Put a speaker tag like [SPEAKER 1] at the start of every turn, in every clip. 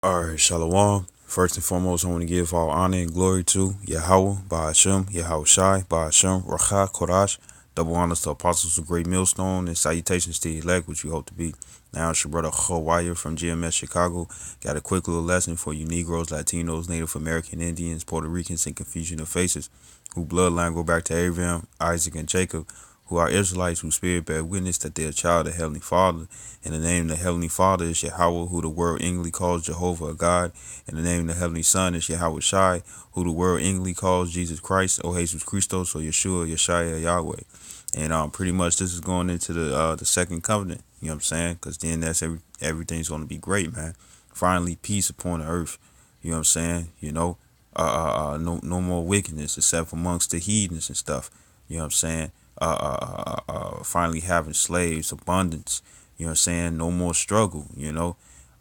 [SPEAKER 1] All right, Shalom. First and foremost, I want to give all honor and glory to Yahweh, Ba'ashem, Yahweh Shai, Ba'ashem, Racha, Kodash. Double honors to apostles of Great Millstone and salutations to the elect, which you hope to be. Now, it's your brother Hawaya from GMS Chicago. Got a quick little lesson for you Negroes, Latinos, Native American Indians, Puerto Ricans, and Confucian of Faces, who bloodline go back to Abraham, Isaac, and Jacob, who are Israelites whose spirit bear witness that they are child of the Heavenly Father. And the name of the Heavenly Father is Yahweh, who the world English calls Jehovah, a God. And the name of the Heavenly Son is Yahweh Shai, who the world English calls Jesus Christ, or Jesus Christos, or Yeshua, Yeshaya, Yahweh. And pretty much this is going into the second covenant. You know what I'm saying? Because then everything's going to be great, man. Finally, peace upon the earth. You know what I'm saying? No more wickedness except amongst the heathens and stuff. You know what I'm saying? Finally having slaves, abundance. You know what I'm saying? No more struggle.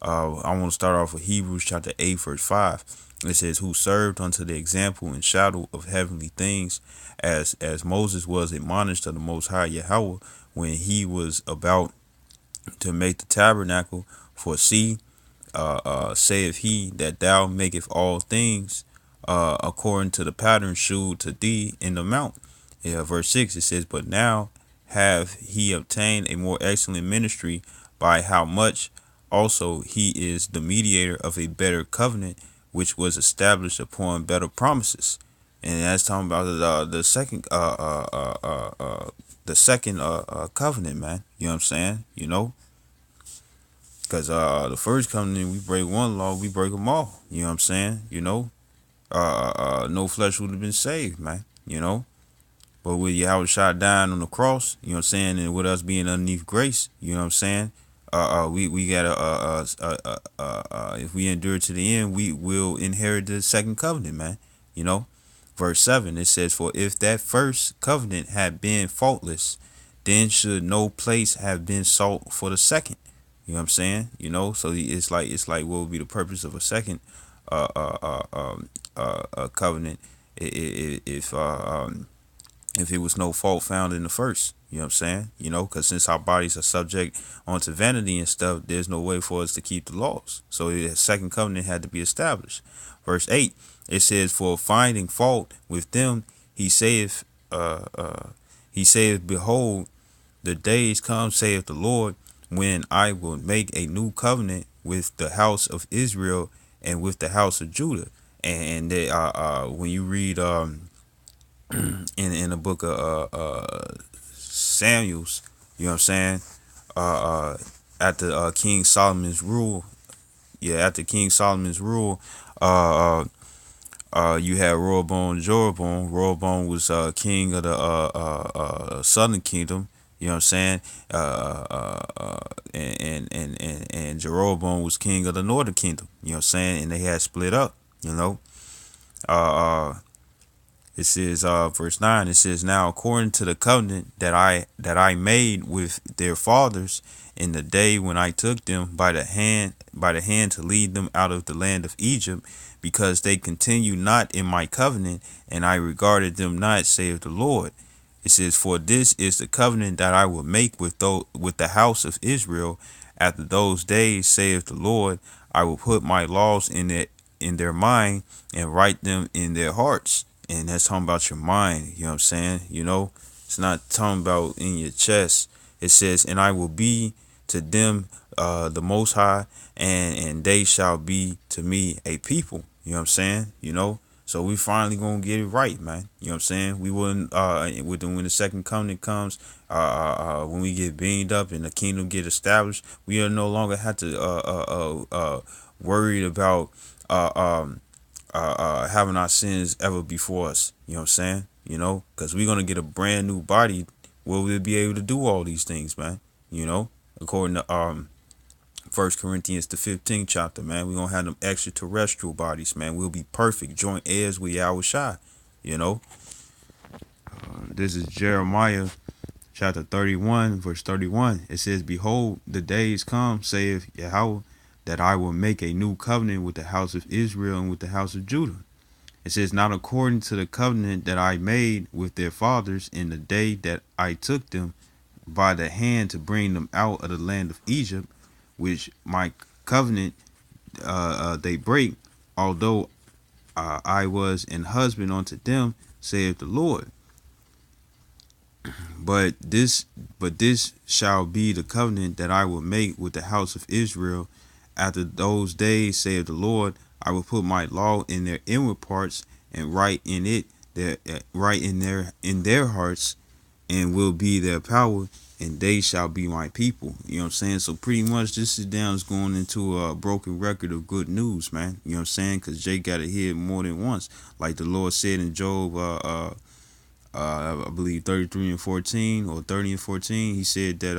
[SPEAKER 1] I want to start off with Hebrews chapter 8, verse 5. It says, who served unto the example and shadow of heavenly things, as Moses was admonished of the Most High Yahweh when he was about to make the tabernacle. For see, saith he that thou maketh all things according to the pattern shewed to thee in the mount. Verse 6, it says, but now have he obtained a more excellent ministry, by how much also he is the mediator of a better covenant, which was established upon better promises. And that's talking about the second covenant, man. You know what I'm saying? Because the first covenant, we break one law, we break them all. You know what I'm saying? No flesh would have been saved, man. But with Yahweh shot down on the cross, you know what I'm saying, and with us being underneath grace, you know what I'm saying, we gotta if we endure to the end, we will inherit the second covenant, man. Verse 7, it says, for if that first covenant had been faultless, then should no place have been sought for the second. You know what I'm saying? So it's like what would be the purpose of a second covenant if it was no fault found in the first. You know what I'm saying? Because since our bodies are subject onto vanity and stuff, there's no way for us to keep the laws. So the second covenant had to be established. Verse 8, it says, for finding fault with them, he saith, behold, the days come, saith the Lord, when I will make a new covenant with the house of Israel and with the house of Judah. And they, when you read in the book of Samuel's, you know what I'm saying? After King Solomon's rule, after King Solomon's rule, you had Rehoboam, Jeroboam. Rehoboam was king of the southern kingdom. You know what I'm saying? And Jeroboam was king of the northern kingdom. You know what I'm saying? And they had split up. It says, verse 9, it says, now according to the covenant that I made with their fathers in the day when I took them by the hand to lead them out of the land of Egypt, because they continue not in my covenant, and I regarded them not, saith the Lord. It says, for this is the covenant that I will make with the house of Israel after those days, saith the Lord. I will put my laws in their mind and write them in their hearts. And that's talking about your mind. You know what I'm saying? It's not talking about in your chest. It says, and I will be to them the Most High, and they shall be to me a people. You know what I'm saying? So we finally gonna get it right, man. You know what I'm saying? We wouldn't when the second covenant comes, when we get beamed up and the kingdom get established, we will no longer have to worried about having our sins ever before us. You know what I'm saying? Because we're going to get a brand new body where we'll be able to do all these things, man. According to 1 Corinthians, the 15th chapter, man, we're going to have them extraterrestrial bodies, man. We'll be perfect, joint heirs with Yahweh Shai. This is Jeremiah chapter 31, verse 31. It says, behold, the days come, saith Yahweh, that I will make a new covenant with the house of Israel and with the house of Judah. It says, not according to the covenant that I made with their fathers in the day that I took them by the hand to bring them out of the land of Egypt, which my covenant they break, although I was an husband unto them, saith the Lord. But this shall be the covenant that I will make with the house of Israel after those days, saith the Lord. I will put my law in their inward parts and write in it their write in their hearts, and will be their power, and they shall be my people. You know what I'm saying? So pretty much this is down is going into a broken record of good news, man. You know what I'm saying? Because Jake got to hear it more than once. Like the Lord said in Job, I believe 33 and 14 or 30 and 14, he said that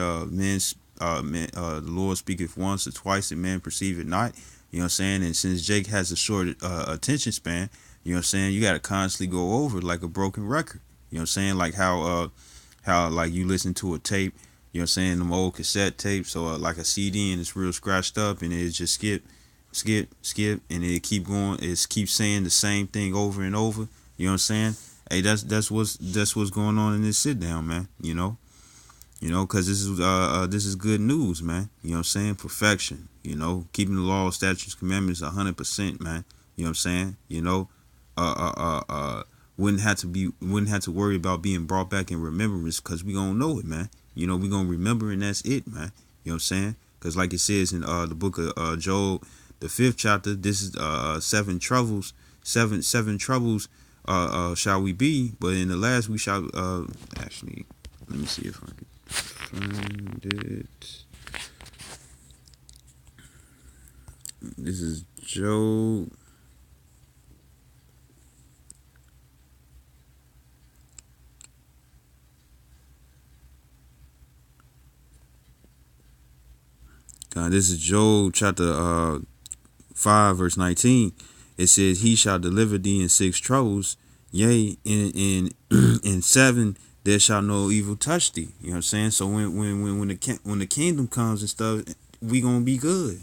[SPEAKER 1] the Lord speaketh once or twice and man perceive it not. You know what I'm saying? And since Jake has a short attention span, you know what I'm saying, you got to constantly go over it like a broken record. You know what I'm saying? Like how like you listen to a tape, you know what I'm saying, them old cassette tapes or like a CD, and it's real scratched up and it just skip, and it keep going, it keeps saying the same thing over and over. You know what I'm saying? Hey, that's what's going on in this sit down, man. Because this is good news, man. You know what I'm saying? Perfection. Keeping the law, statutes, commandments 100%, man. You know what I'm saying? Wouldn't have to worry about being brought back in remembrance, because we gonna know it, man. We gonna remember, and that's it, man. You know what I'm saying? Because like it says in the book of Job, the 5th chapter, this is seven troubles shall we be, but in the last we shall actually, let me see if I can find it. This is Job. This is Job chapter 5 verse 19. It says, he shall deliver thee in 6 troubles, yea, in 7 there shall no evil touch thee. You know what I'm saying? So when the kingdom comes and stuff, we gonna be good.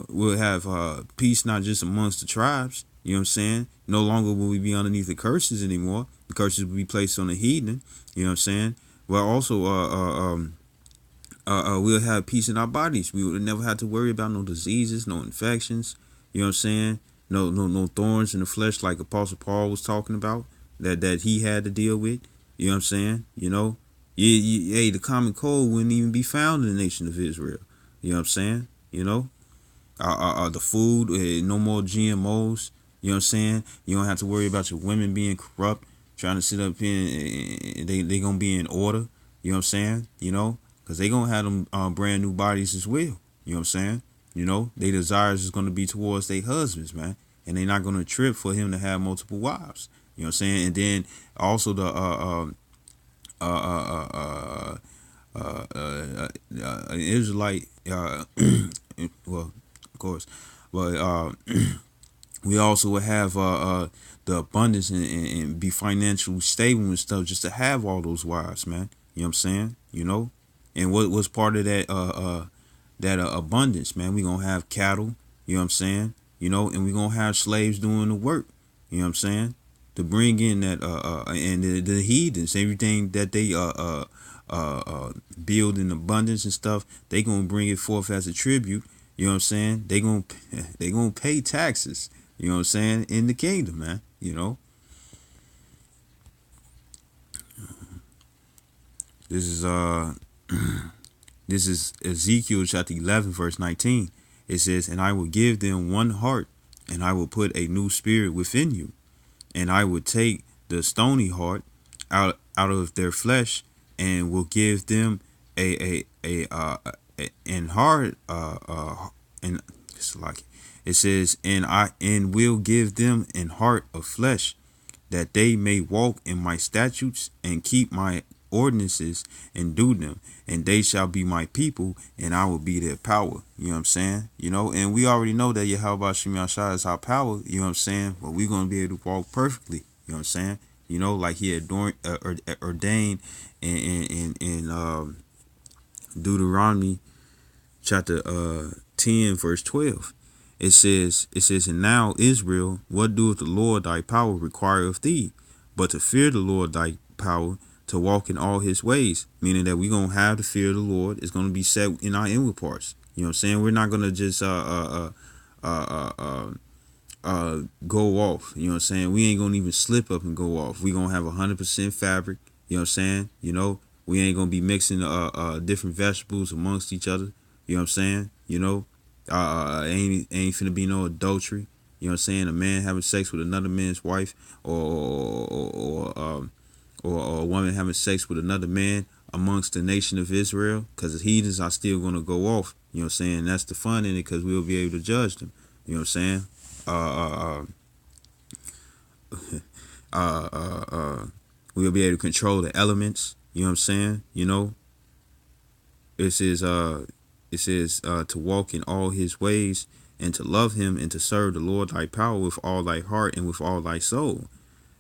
[SPEAKER 1] We'll have peace not just amongst the tribes. You know what I'm saying? No longer will we be underneath the curses anymore. The curses will be placed on the heathen. You know what I'm saying? Well, also we'll have peace in our bodies. We would never have to worry about no diseases, no infections. You know what I'm saying? No thorns in the flesh, like Apostle Paul was talking about, that he had to deal with. You know what I'm saying? Hey, the common cold wouldn't even be found in the nation of Israel. You know what I'm saying? The food, no more GMOs. You know what I'm saying? You don't have to worry about your women being corrupt, trying to sit up here and they gonna be in order. You know what I'm saying? Because they going to have them brand new bodies as well. You know what I'm saying? Their desires is going to be towards their husbands, man. And they're not going to trip for him to have multiple wives. You know what I'm saying? And then also the Israelite, well, of course, but we also would have the abundance and be financially stable and stuff, just to have all those wives, man. You know what I'm saying? And what was part of that abundance, man? We gonna have cattle, you know what I'm saying? And we gonna have slaves doing the work, you know what I'm saying? To bring in that and the heathens, everything that they build in abundance and stuff, they gonna bring it forth as a tribute, you know what I'm saying? They gonna pay taxes, you know what I'm saying, in the kingdom, man. This is Ezekiel chapter 11 verse 19. It says, and I will give them one heart, and I will put a new spirit within you, and I will take the stony heart out of their flesh, and will give them and hard and it's like it says, and will give them an heart of flesh, that they may walk in my statutes and keep my ordinances and do them, and they shall be my people, and I will be their power. You know what I'm saying? And we already know that Yahweh Shem Yahshua is our power. You know what I'm saying? But we're gonna be able to walk perfectly. You know what I'm saying? Like he had ordained in Deuteronomy chapter 10 verse 12. It says, and now Israel, what doeth the Lord thy power require of thee, but to fear the Lord thy power, to walk in all his ways? Meaning that we're going to have the fear of the Lord. It's going to be set in our inward parts. You know what I'm saying? We're not gonna just go off. You know what I'm saying? We ain't gonna even slip up and go off. We gonna have 100% fabric. You know what I'm saying? You know, we ain't gonna be mixing different vegetables amongst each other. You know what I'm saying? You know, ain't finna be no adultery. You know what I'm saying? A man having sex with another man's wife, or a woman having sex with another man amongst the nation of Israel, because the heathens are still gonna go off. You know what I'm saying? That's the fun in it, because we'll be able to judge them. You know what I'm saying? Uh, uh, uh, uh, we'll be able to control the elements. You know what I'm saying? You know, it says, to walk in all his ways and to love him and to serve the Lord thy power with all thy heart and with all thy soul.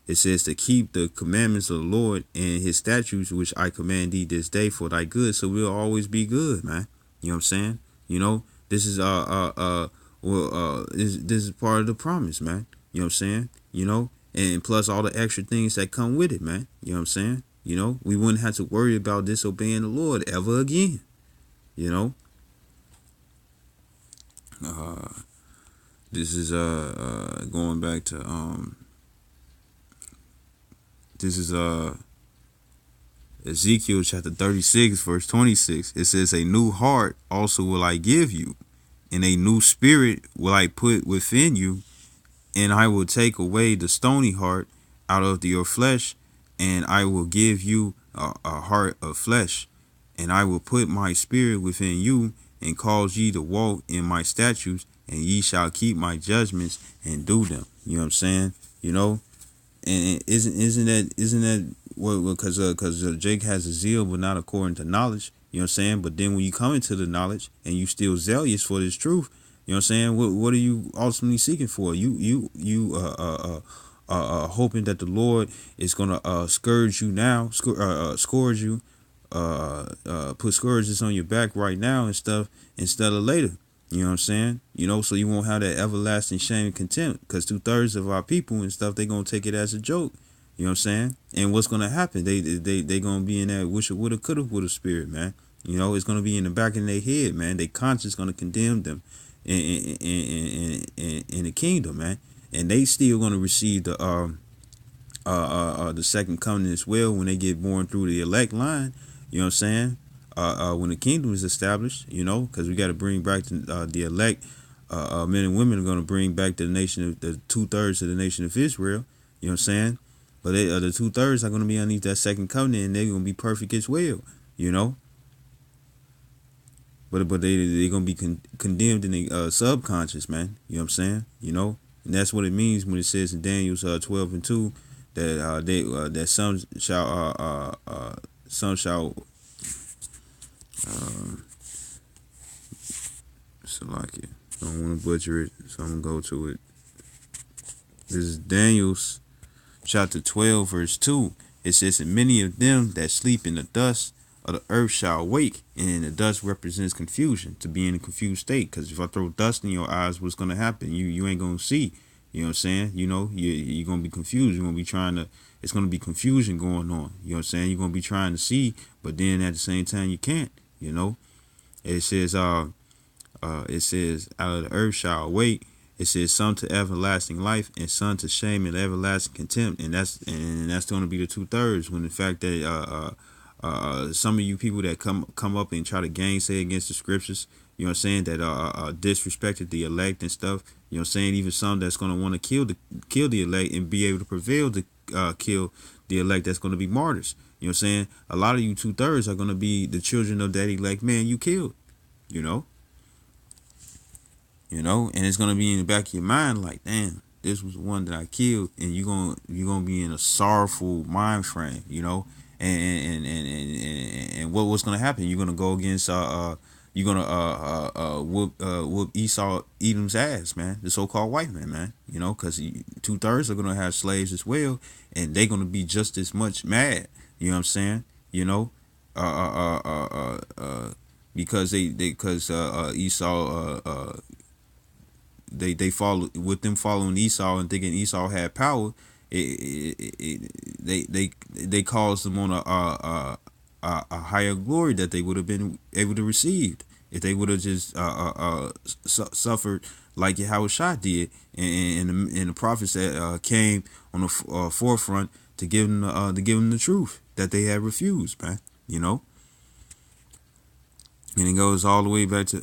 [SPEAKER 1] It says to keep the commandments of the Lord and his statutes, which I command thee this day for thy good. So we'll always be good, man. You know what I'm saying? You know, this is this is part of the promise, man. You know what I'm saying? You know, and plus all the extra things that come with it, man. You know what I'm saying? You know, we wouldn't have to worry about disobeying the Lord ever again. You know, this is going back to this is Ezekiel chapter 36 verse 26. It says, a new heart also will I give you, and a new spirit will I put within you, and I will take away the stony heart out of your flesh, and I will give you a heart of flesh, and I will put my spirit within you, and cause ye to walk in my statutes, and ye shall keep my judgments and do them. You know what I'm saying? You know, and isn't that what, because Jake has a zeal but not according to knowledge. You know what I'm saying? But then when you come into the knowledge and you still zealous for this truth, you know what I'm saying? What are you ultimately seeking for? Hoping that the Lord is gonna scourge you now, scourge you, put scourges on your back right now and stuff instead of later. You know what I'm saying? You know, so you won't have that everlasting shame and contempt, because 2/3 of our people and stuff, they gonna take it as a joke. You know what I'm saying? And what's gonna happen? They gonna be in that wish it woulda coulda woulda spirit, man. You know, it's gonna be in the back of their head, man. Their conscience gonna condemn them in the kingdom, man. And they still gonna receive the second coming as well when they get born through the elect line. You know what I'm saying? When the kingdom is established, you know, because we got to bring back the elect. Men and women are going to bring back the nation of the 2/3 of the nation of Israel. You know what I'm saying? But the 2/3 are going to be underneath that second covenant, and they're going to be perfect as well. You know, but they're going to be condemned in the subconscious, man. You know what I'm saying? You know, and that's what it means when it says in Daniel's 12:2 that that some shall Salakia. I don't want to butcher it, so I'm going to go to it. This is Daniel's chapter 12, verse 2. It says, and many of them that sleep in the dust of the earth shall awake. And the dust represents confusion, to be in a confused state. Because if I throw dust in your eyes, what's going to happen? You ain't going to see. You know what I'm saying? You know, you're going to be confused. You're going to be trying to, it's going to be confusion going on. You know what I'm saying? You're going to be trying to see, but then at the same time, you can't, you know. It says, out of the earth shall awake. It says some to everlasting life and some to shame and everlasting contempt, and that's going to be the 2/3. When the fact that some of you people that come up and try to gainsay against the scriptures, you know what I'm saying, that disrespected the elect and stuff. You know what I'm saying, even some that's going to want to kill the elect and be able to prevail to kill the elect, that's going to be martyrs. You know what I'm saying? A lot of you 2/3 are going to be the children of that elect man you killed. You know. You know, and it's gonna be in the back of your mind like, damn, this was the one that I killed, and you're gonna be in a sorrowful mind frame, you know, and what's gonna happen? You're gonna go against you're gonna whoop Esau Edom's ass, man, the so-called white man, you know, because 2/3 are gonna have slaves as well, and they're gonna be just as much mad, you know what I'm saying, you know, because Esau they follow with them following Esau and thinking Esau had power. They caused them on a higher glory that they would have been able to receive. If they would have just suffered like Yahushua did, and the prophets that came on the forefront to give them the truth that they had refused, man. You know, and it goes all the way back to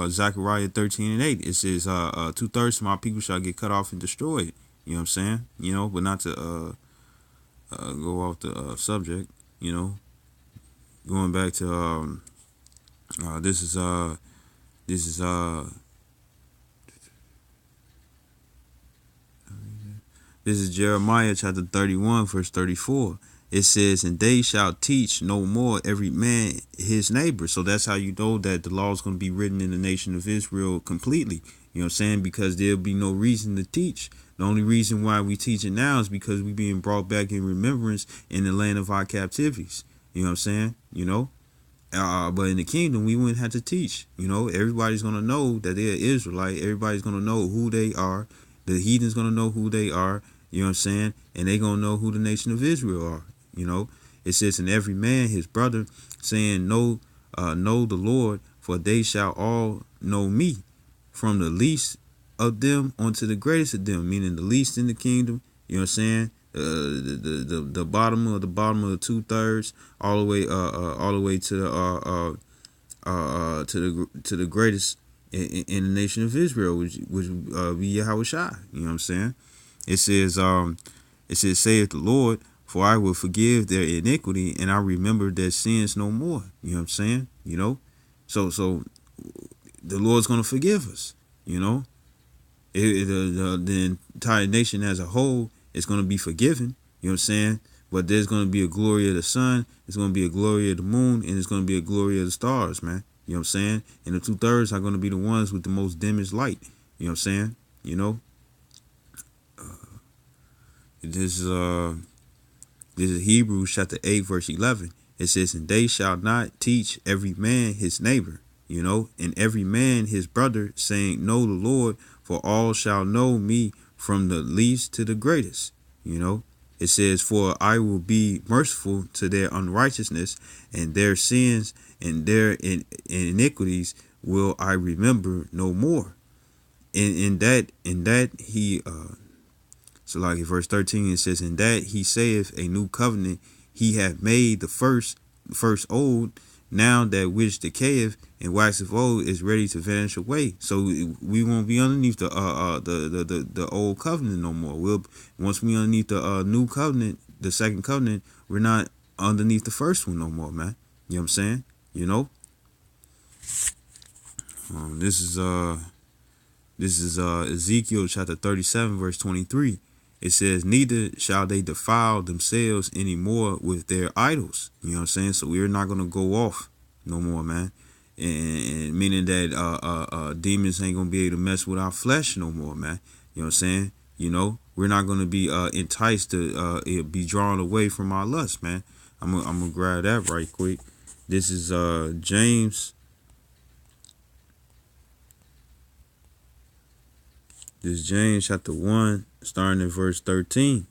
[SPEAKER 1] Zechariah 13:8. It says, 2/3 of my people shall get cut off and destroyed. You know what I'm saying? You know, but not to go off the subject. You know, going back to this is this is this is Jeremiah chapter 31 verse 34. It says, and they shall teach no more every man his neighbor. So that's how you know that the law is going to be written in the nation of Israel completely. You know what I'm saying? Because there'll be no reason to teach. The only reason why we teach it now is because we being brought back in remembrance in the land of our captivities. You know what I'm saying? You know? But in the kingdom, we wouldn't have to teach. You know, everybody's going to know that they're Israelite. Everybody's going to know who they are. The heathen's going to know who they are. You know what I'm saying? And they're going to know who the nation of Israel are. You know, it says, and every man his brother, saying, know the Lord, for they shall all know me, from the least of them unto the greatest of them, meaning the least in the kingdom. You know what I'm saying? The bottom of the 2/3, all the way to the greatest in the nation of Israel, which be Yahushua. You know what I'm saying? It says, saith the Lord, for I will forgive their iniquity, and I remember their sins no more. You know what I'm saying? You know, so the Lord's gonna forgive us. You know, the entire nation as a whole is gonna be forgiven. You know what I'm saying? But there's gonna be a glory of the sun, there's gonna be a glory of the moon, and there's gonna be a glory of the stars, man. You know what I'm saying? And the 2/3 are gonna be the ones with the most dimmest light. You know what I'm saying? You know, this is Hebrews chapter 8 verse 11. It says, and they shall not teach every man his neighbor, you know, and every man his brother, saying, know the Lord, for all shall know me, from the least to the greatest. You know, it says, for I will be merciful to their unrighteousness, and their sins and their iniquities will I remember no more. In that he so like in verse 13 it says, in that he saith a new covenant, he hath made the first old. Now that which decayeth and waxeth old is ready to vanish away. So we won't be underneath the old covenant no more. Once we underneath the new covenant, the second covenant, we're not underneath the first one no more, man. You know what I'm saying? You know. This is Ezekiel chapter 37 verse 23. It says, neither shall they defile themselves anymore with their idols. You know what I'm saying? So we're not going to go off no more, man. And meaning that demons ain't going to be able to mess with our flesh no more, man. You know what I'm saying? You know, we're not going to be enticed to be drawn away from our lust, man. I'm going to grab that right quick. This is James. This is James chapter 1, starting in verse 13.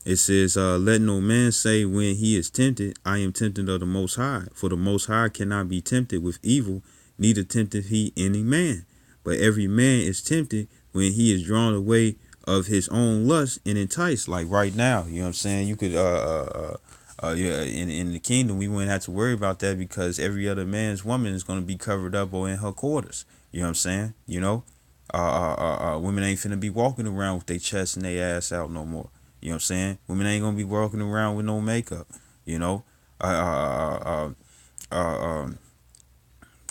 [SPEAKER 1] It says, let no man say when he is tempted, I am tempted of the Most High. For the Most High cannot be tempted with evil, neither tempteth he any man. But every man is tempted when he is drawn away of his own lust and enticed. Like right now, you know what I'm saying? You could, in the kingdom, we wouldn't have to worry about that because every other man's woman is going to be covered up or in her quarters. You know what I'm saying? You know? Women ain't finna be walking around with their chest and their ass out no more. You know what I'm saying? Women ain't gonna be walking around with no makeup. You know,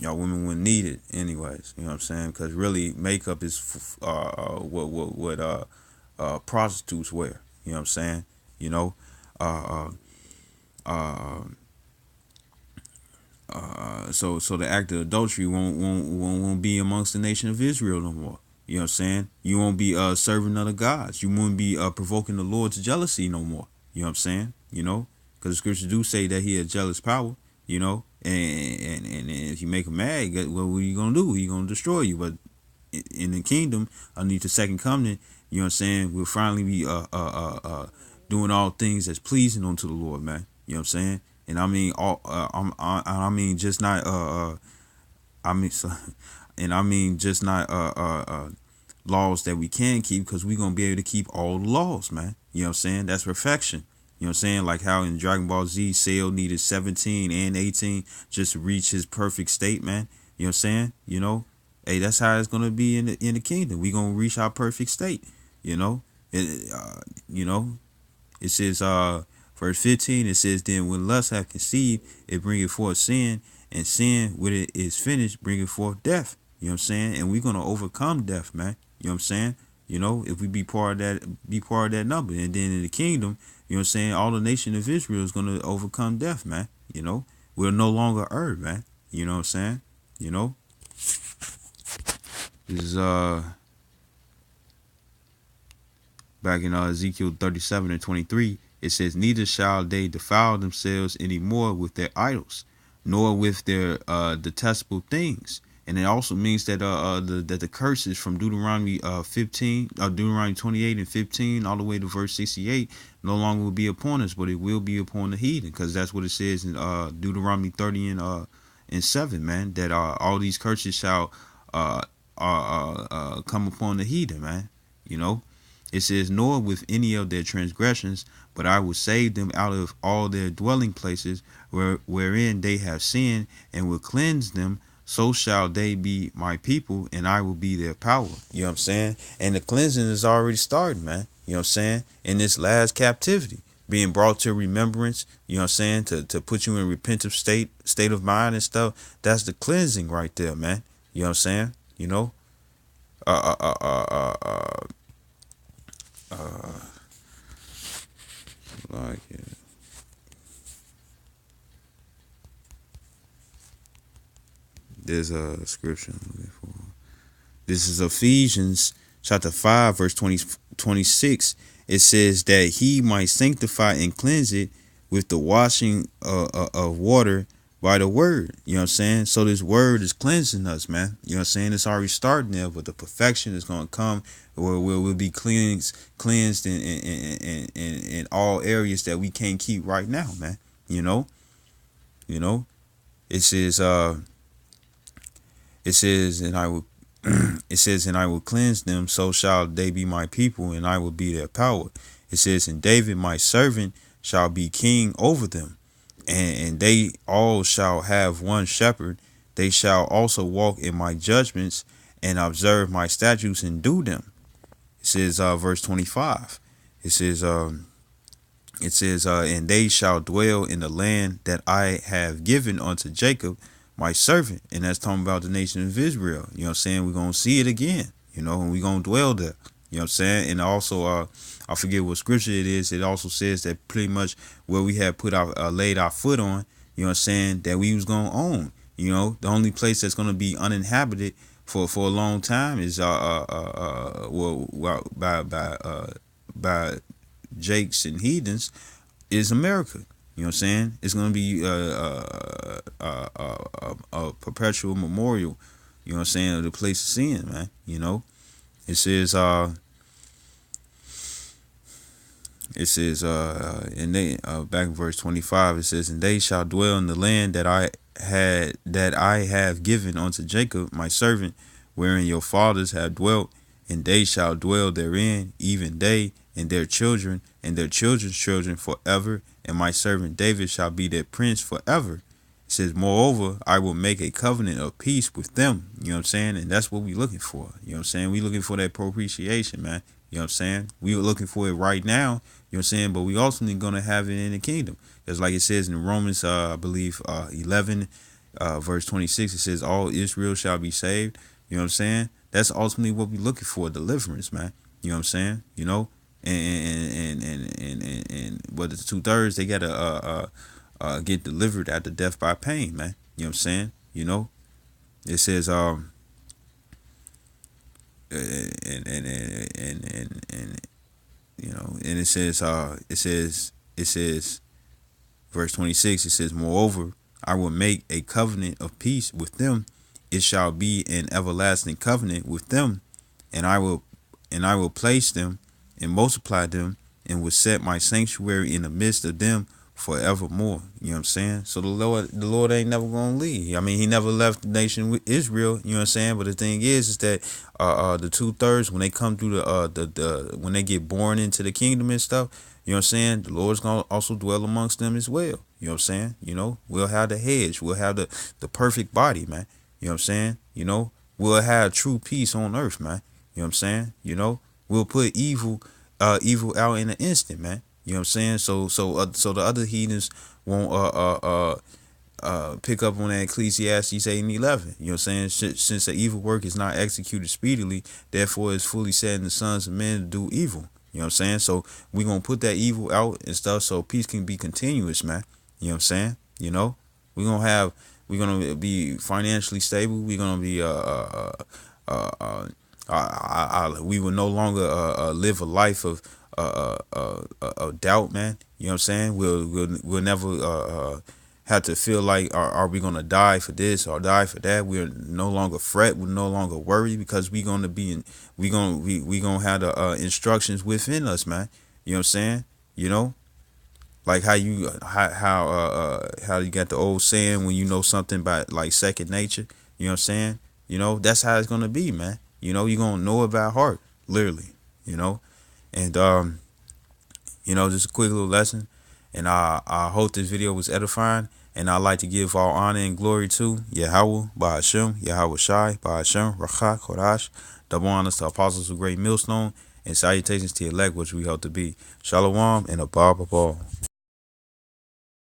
[SPEAKER 1] women wouldn't need it anyways. You know what I'm saying? Because really, makeup is what prostitutes wear. You know what I'm saying? You know, so the act of adultery won't be amongst the nation of Israel no more. You know what I'm saying? You won't be serving other gods. You won't be provoking the Lord's jealousy no more. You know what I'm saying? You know, because the scriptures do say that he has jealous power. You know, and if you make him mad, what are you gonna do? He gonna destroy you. But in the kingdom, underneath the second covenant, you know what I'm saying, we'll finally be doing all things that's pleasing unto the Lord, man. You know what I'm saying? And I mean, I mean, just not I mean, so, and I mean just not laws that we can keep, because we're gonna be able to keep all the laws, man. You know what I'm saying? That's perfection. You know what I'm saying? Like how in Dragon Ball Z, Cell needed 17 and 18 just to reach his perfect state, man. You know what I'm saying? You know, hey, that's how it's gonna be in the kingdom. We gonna reach our perfect state. You know, it, you know, it says, verse 15. It says, then when lust hath conceived, it bringeth forth sin, and sin, when it is finished, bringeth forth death. You know what I'm saying? And we're gonna overcome death, man. You know what I'm saying? You know, if we be part of that number, and then in the kingdom, you know what I'm saying, all the nation of Israel is gonna overcome death, man. You know, we're no longer err, man. You know what I'm saying? You know, this is back in Ezekiel 37 and 23, it says, neither shall they defile themselves any more with their idols, nor with their detestable things. And it also means that the curses from Deuteronomy 28 and 15, all the way to verse 68, no longer will be upon us, but it will be upon the heathen, because that's what it says in Deuteronomy 30 and 7, man. That all these curses shall come upon the heathen, man. You know. It says, nor with any of their transgressions, but I will save them out of all their dwelling places wherein they have sinned, and will cleanse them. So shall they be my people, and I will be their power. You know what I'm saying? And the cleansing is already started, man. You know what I'm saying? In this last captivity, being brought to remembrance, you know what I'm saying? To put you in repentant state of mind and stuff. That's the cleansing right there, man. You know what I'm saying? You know? Like it. There's a scripture I'm looking for. This is Ephesians chapter 5, verse 26. It says that he might sanctify and cleanse it with the washing of water by the word. You know what I'm saying? So this word is cleansing us, man. You know what I'm saying? It's already starting there, but the perfection is going to come where we'll be cleansed in all areas that we can't keep right now, man. You know? It says, and I will it says, and I will cleanse them, so shall they be my people, and I will be their power. It says, and David my servant shall be king over them, and they all shall have one shepherd. They shall also walk in my judgments, and observe my statutes, and do them. It says, verse 25. It says, and they shall dwell in the land that I have given unto Jacob, my servant. And that's talking about the nation of Israel. You know what I'm saying? We're going to see it again, you know, and we're going to dwell there. You know what I'm saying? And also, I forget what scripture it is. It also says that pretty much where we have laid our foot on, you know what I'm saying, that we was going to own. You know, the only place that's going to be uninhabited for a long time is by Jakes and heathens is America. You know what I'm saying? It's going to be a perpetual memorial, you know what I'm saying, of the place of sin, man. You know, it says, and they back in verse 25, it says, and they shall dwell in the land that I have given unto Jacob my servant, wherein your fathers have dwelt, and they shall dwell therein, even they and their children and their children's children forever, and my servant David shall be their prince forever. It says, moreover, I will make a covenant of peace with them. You know what I'm saying? And that's what we're looking for. You know what I'm saying? We're looking for that propitiation, man. You know what I'm saying? We were looking for it right now. You know what I'm saying? But we also need going to have it in the kingdom. Because like it says in Romans, I believe, 11, verse 26, it says, all Israel shall be saved. You know what I'm saying? That's ultimately what we're looking for, deliverance, man. You know what I'm saying? You know? And but it's 2/3, they gotta get delivered after death by pain, man. You know what I'm saying? You know, it says and you know, and it says verse 26, it says, moreover, I will make a covenant of peace with them. It shall be an everlasting covenant with them, and I will place them and multiply them, and will set my sanctuary in the midst of them forevermore. You know what I'm saying? So the Lord ain't never gonna leave. I mean, he never left the nation with Israel. You know what I'm saying? But the thing is that the 2/3 when they come through the when they get born into the kingdom and stuff. You know what I'm saying? The Lord's gonna also dwell amongst them as well. You know what I'm saying? We'll have the hedge. We'll have the perfect body, man. You know what I'm saying? We'll have true peace on earth, man. You know what I'm saying? We'll put evil out in an instant, man. You know what I'm saying? So the other heathens won't pick up on that Ecclesiastes 8 and 11. You know what I'm saying? Since the evil work is not executed speedily, therefore it's fully set in the sons of men to do evil. You know what I'm saying? So we gonna put that evil out and stuff so peace can be continuous, man. You know what I'm saying? We're gonna be financially stable. We're gonna be we will no longer live a life of doubt, man. You know what I'm saying? We'll never have to feel like are we gonna die for this or die for that. We're no longer fret. We're no longer worry because we gonna have the instructions within us, man. You know what I'm saying? Like how you got the old saying when you know something by like second nature. You know what I'm saying? That's how it's gonna be, man. You're gonna know it by heart, literally. And just a quick little lesson. And I hope this video was edifying. And I'd like to give all honor and glory to Yahweh, Ba'ashem, Yahweh Shai, Ba'ashem, Rachak, Kodash. Double honors to apostles of Great Millstone. And salutations to elect, which we hope to be. Shalom and a Abba.